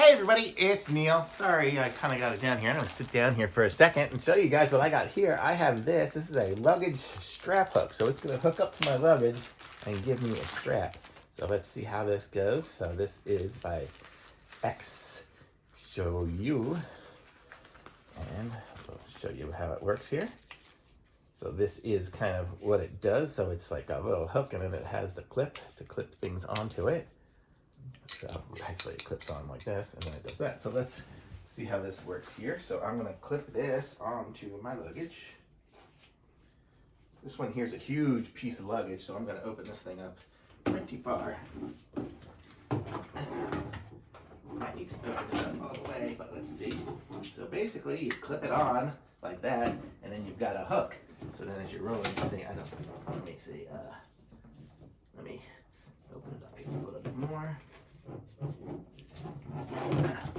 Hey everybody, it's Neil. Sorry, I kind of got it down here. I'm going to sit down here for a second and show you guys what I got here. I have this. This is a luggage strap hook. So it's going to hook up to my luggage and give me a strap. So let's see how this goes. So this is by Exshoiu. And I'll show you how it works here. So this is kind of what it does. So it's like a little hook and then it has the clip to clip things onto it. So actually it clips on like this and then it does that. So let's see how this works here. So I'm going to clip this onto my luggage. This one here is a huge piece of luggage, so I'm going to open this thing up pretty far. I need to open it up all the way, but let's see. So basically you clip it on like that and then you've got a hook. So then as you're rolling, let me open it up here a little bit more.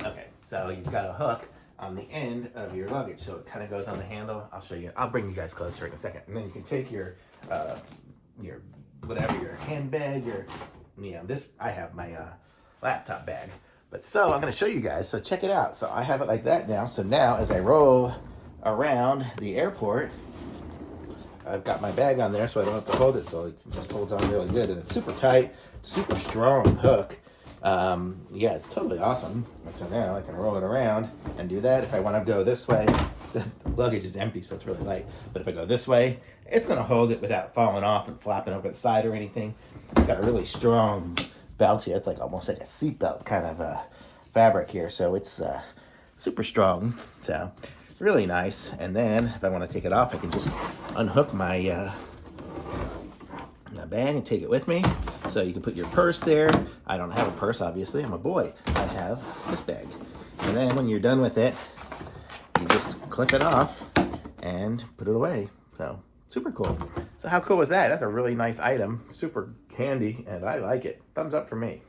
Okay, so you've got a hook on the end of your luggage, so it kind of goes on the handle. I'll show you. I'll bring you guys closer in a second, and then you can take your whatever, your handbag, this. I have my laptop bag, but so I'm going to show you guys. So check it out. So I have it like that now. So now as I roll around the airport, I've got my bag on there, so I don't have to hold it. So it just holds on really good, and it's super tight, super strong hook. Yeah, it's totally awesome. So now I can roll it around and do that. If I want to go this way, the luggage is empty, so it's really light. But if I go this way, it's going to hold it without falling off and flapping over the side or anything. It's got a really strong belt here. It's like almost like a seat belt kind of fabric here. So it's super strong. So really nice. And then if I want to take it off, I can just unhook my bag and take it with me. So you can put your purse there. I don't have a purse, obviously. I'm a boy. I have this bag. And then when you're done with it, you just clip it off and put it away. So super cool. So how cool is that? That's a really nice item. Super handy, and I like it. Thumbs up for me.